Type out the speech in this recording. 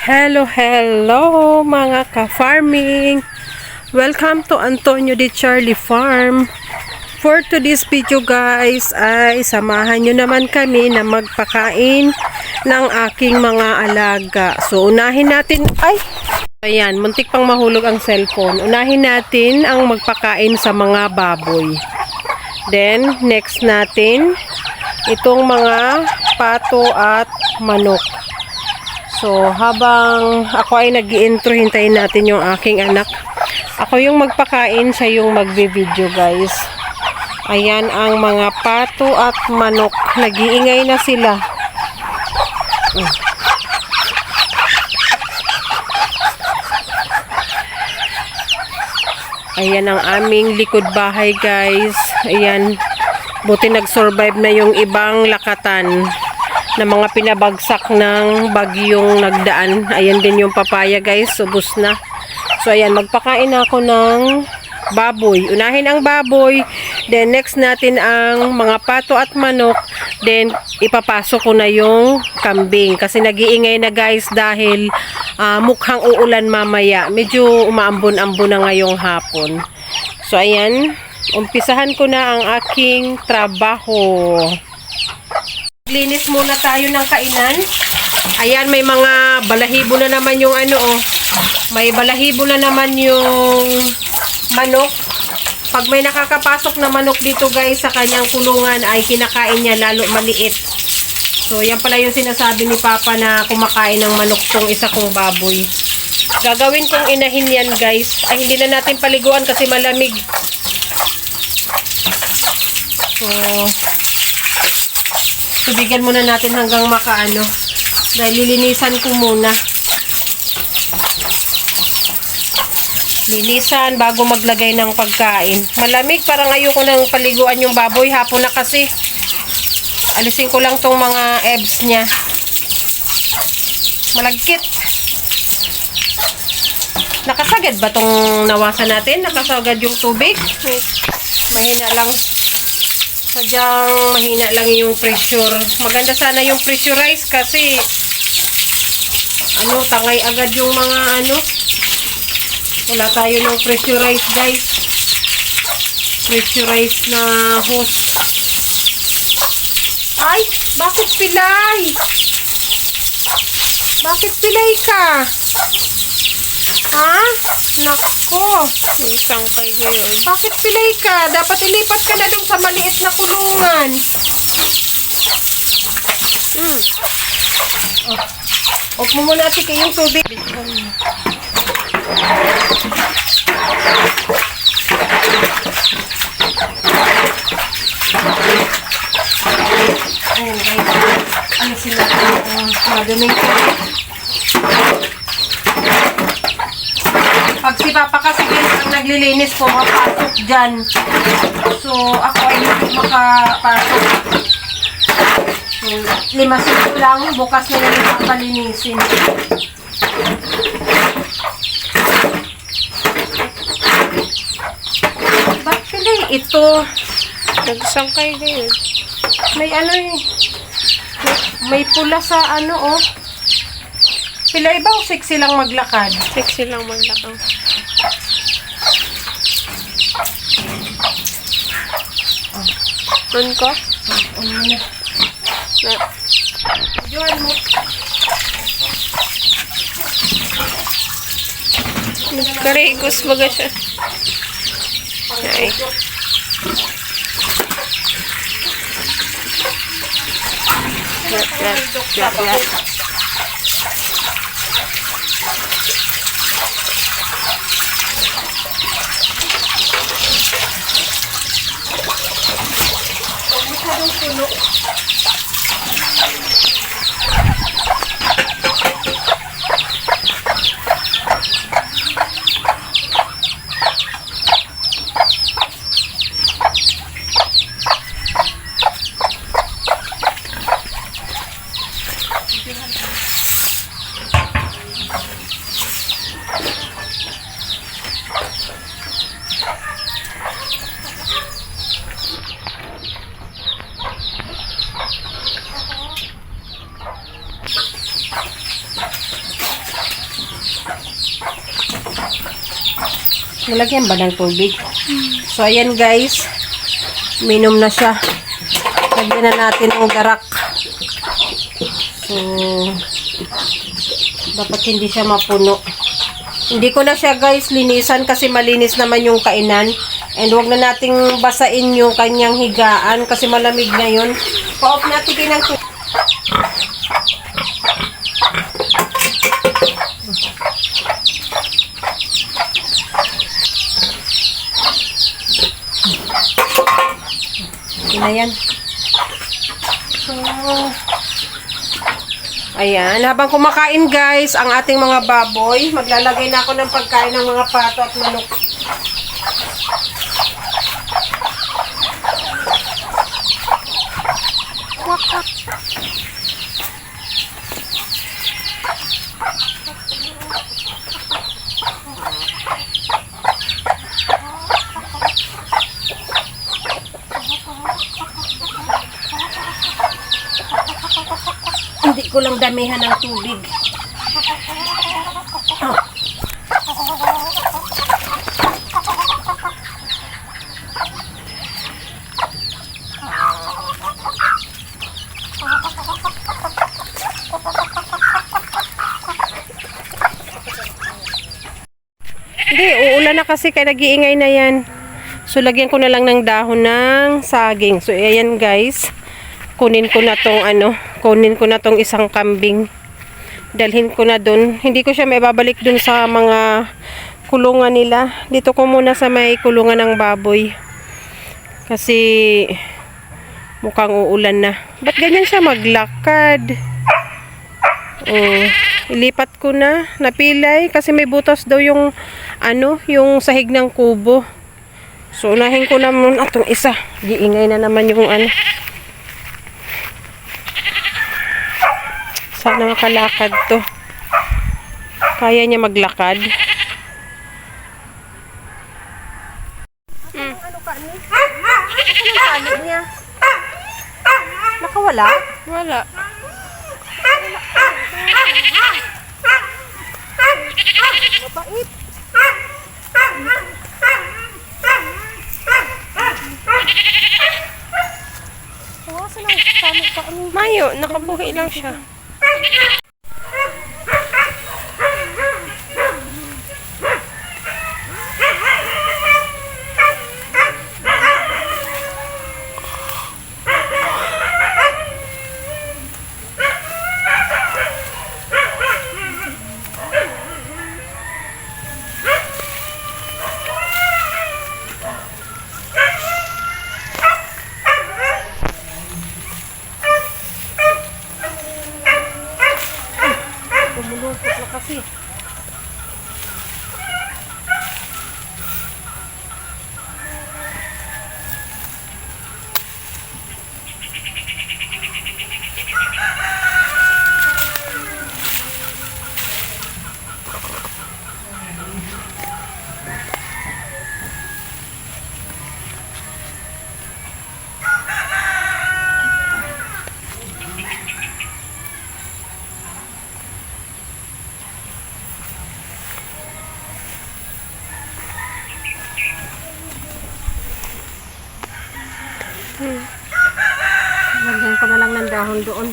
Hello, hello mga ka-farming! Welcome to Antonio de Charlie Farm. For today's video guys ay samahan nyo naman kami na magpakain ng aking mga alaga. So unahin natin, ayan, muntik pang mahulog ang cellphone. Unahin natin ang magpakain sa mga baboy. Then next natin itong mga pato at manok. So, habang ako ay nag-i-intro, hintayin natin yung aking anak. Ako yung magpakain, siya yung magbe-video, guys. Ayan ang mga pato at manok. Nag-iingay na sila. Ayan ang aming likod bahay, guys. Ayan. Buti nag-survive na yung ibang lakatan na mga pinabagsak ng bagyong nagdaan. Ayan din yung papaya guys, ubos na. So ayan, magpakain ako ng baboy. Unahin ang baboy, then next natin ang mga pato at manok, then ipapasok ko na yung kambing. Kasi nag-iingay na guys dahil mukhang uulan mamaya. Medyo umaambon-ambon na ngayong hapon. So ayan, umpisahan ko na ang aking trabaho. Linis muna tayo ng kainan. Ayan, may mga balahibo na naman yung may balahibo na naman yung manok. Pag may nakakapasok na manok dito guys sa kanyang kulungan ay kinakain niya lalo maliit. So yan pala yung sinasabi ni Papa na kumakain ng manok tong isa kong baboy. Gagawin kong inahin yan guys. Ay hindi na natin paliguan kasi malamig. So tubigan muna natin hanggang makaano. Dahil lilinisan ko muna. Linisan bago maglagay ng pagkain. Malamig, parang ayoko nang paliguan yung baboy. Hapon na kasi. Alisin ko lang tong mga ebs niya. Malagkit. Nakasagad ba tong nawasan natin? Nakasagad yung tubig? Mahina lang. Sadyang mahina lang yung pressure. Maganda sana yung pressurize kasi tangay agad yung mga wala tayo ng pressurize guys. Pressurize na hose. Ay, bakit pilay? Bakit pilay ka? Ha? Nako. Isang kay ngayon. Bakit pilay ka? Dapat ilipat ka na dun sa maliit na kulungan. Off mo muna tika yung tubig. Ayan guys. Ano sila? Madaming tubig. Pag si Papa kasi ang naglilinis po, mapasok dyan. So, ako ay hindi makapasok. So, 5 minuto lang, bukas na lang ipapalinisin. Ba't pala ito? Nagsangkay ngayon. May may pula sa Pilay ba o sexy lang maglakad? Sexy lang maglakaw. On ko? On mo na. Diyan mo. Nagkarigos baga siya. Ay. Lat. Puno. Nalagyan ba ng tubig? So, ayan guys. Minom na siya. Lagyan na natin ng garak. So, dapat hindi siya mapuno. Hindi ko na siya guys linisan kasi malinis naman yung kainan. And wag na nating basain yung kanyang higaan kasi malamig na yun. Pa-off natin kinang na yan. So, ayan. Habang kumakain guys, ang ating mga baboy, maglalagay na ako ng pagkain ng mga pato at manok. Hindi ko lang damihan ng tubig. Oh. Hindi, uulan na kasi kaya nag-iingay na yan. So, lagyan ko na lang ng dahon ng saging. So, ayan guys. Kunin ko na tong isang kambing. Dalhin ko na dun. Hindi ko siya may babalik dun sa mga kulungan nila. Dito ko muna sa may kulungan ng baboy. Kasi mukhang uulan na. Ba't ganyan siya maglakad? Oh, ilipat ko na. Napilay kasi may butas daw yung yung sahig ng kubo. So, unahin ko na muna itong isa. Giingay na naman yung Sana makalakad to. Kaya niya maglakad. Ano kani niya? Nakawala? Wala. Mabait. Mayo, nakabuhi lang siya. Lumulupot na kasi. Lagyan ko na lang ng dahon doon.